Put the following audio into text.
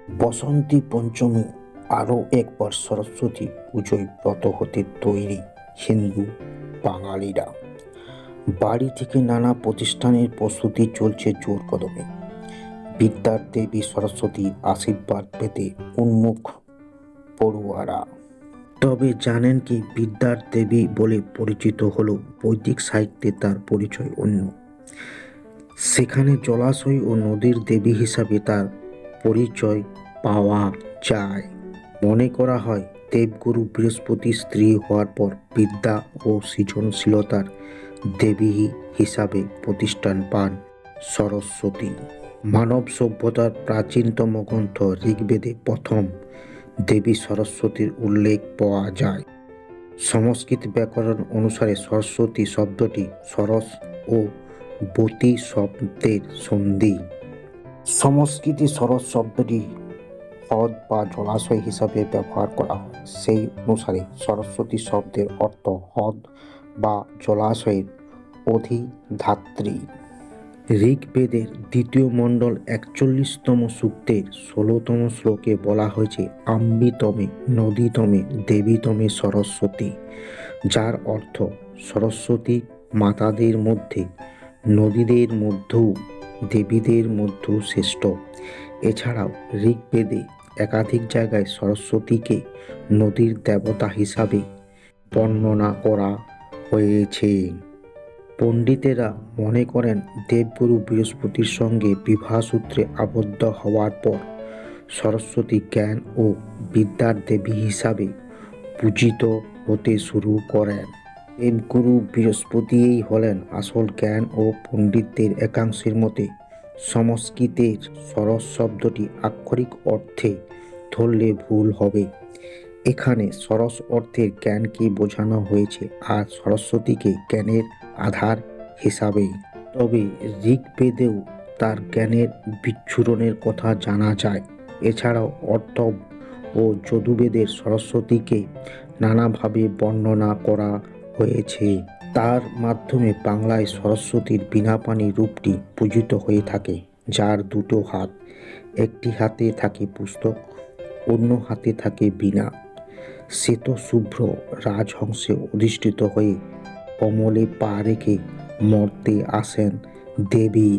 বসন্তী পঞ্চমী আরও একবার সরস্বতী পুজোয় ব্রত হতে তৈরি হিন্দু বাঙালিরা। বাড়ি থেকে নানা প্রতিষ্ঠানের প্রস্তুতি চলছে জোর কদমে। বিদ্যার দেবী সরস্বতীর আশীর্বাদ পেতে উন্মুখ পড়ুয়ারা। তবে জানেন কি, বিদ্যার দেবী বলে পরিচিত হলেও বৈদিক সাহিত্যে তার পরিচয় অন্য। সেখানে জলাশয় ও নদীর দেবী হিসাবে তার পরিচয় পাওয়া যায়। মনে করা হয় দেবগুরু বৃহস্পতির স্ত্রী হওয়ার পর বিদ্যা ও সৃজনশীলতার দেবী হিসাবে প্রতিষ্ঠান পান সরস্বতী। মানব সভ্যতার প্রাচীনতম গ্রন্থ ঋগ্বেদে প্রথম দেবী সরস্বতীর উল্লেখ পাওয়া যায়। সংস্কৃত ব্যাকরণ অনুসারে সরস্বতী শব্দটি সরস ও বতী শব্দের সন্ধি। সংস্কৃতে সরস শব্দটি হ্রদ বা জলাশয় হিসাবে ব্যবহার করা হয়। সেই অনুসারে সরস্বতী শব্দের অর্থ হ্রদ বা জলাশয়ের অধিধাত্রী। ঋগ্বেদের দ্বিতীয় মণ্ডল 41তম সূক্তের 16তম শ্লোকে বলা হয়েছে আম্বিতমে নদীতমে দেবীতমে সরস্বতী, যার অর্থ সরস্বতী মাতাদের মধ্যে, নদীদের মধ্যেও, দেবীদের মধ্যেও শ্রেষ্ঠ। এছাড়াও ঋগ্বেদে একাধিক জায়গায় সরস্বতীকে নদীর দেবতা হিসাবে বর্ণনা করা হয়েছে। পণ্ডিতেরা মনে করেন দেবগুরু বৃহস্পতির সঙ্গে বিবাহসূত্রে আবদ্ধ হওয়ার পর সরস্বতী জ্ঞান ও বিদ্যার দেবী হিসাবে পূজিত হতে শুরু করেন। দেবগুরু বৃহস্পতিই হলেন আসল জ্ঞান ও পণ্ডিতদের একাংশের মতে সংস্কৃতের সরস শব্দটি আক্ষরিক অর্থে ধরলে ভুল হবে। এখানে সরস অর্থের জ্ঞানকে বোঝানো হয়েছে আর সরস্বতীকে জ্ঞানের আধার হিসাবে। তবে ঋগ্বেদেও তার জ্ঞানের বিচ্ছুরণের কথা জানা যায়। এছাড়াও অর্থব ও যজুর্বেদের সরস্বতীকে নানাভাবে বর্ণনা করা হয়েছে। তার মাধ্যমে বাংলায় সরস্বতীর বীণাপাণি রূপটি পূজিত হয়ে থাকে, যার দুটো হাত, একটি হাতে থাকে পুস্তক, অন্য হাতে থাকে বীণা। শ্বেত শুভ্র রাজহংসে অধিষ্ঠিত হয়ে কমলে পা রেখে মর্তে আসেন দেবী।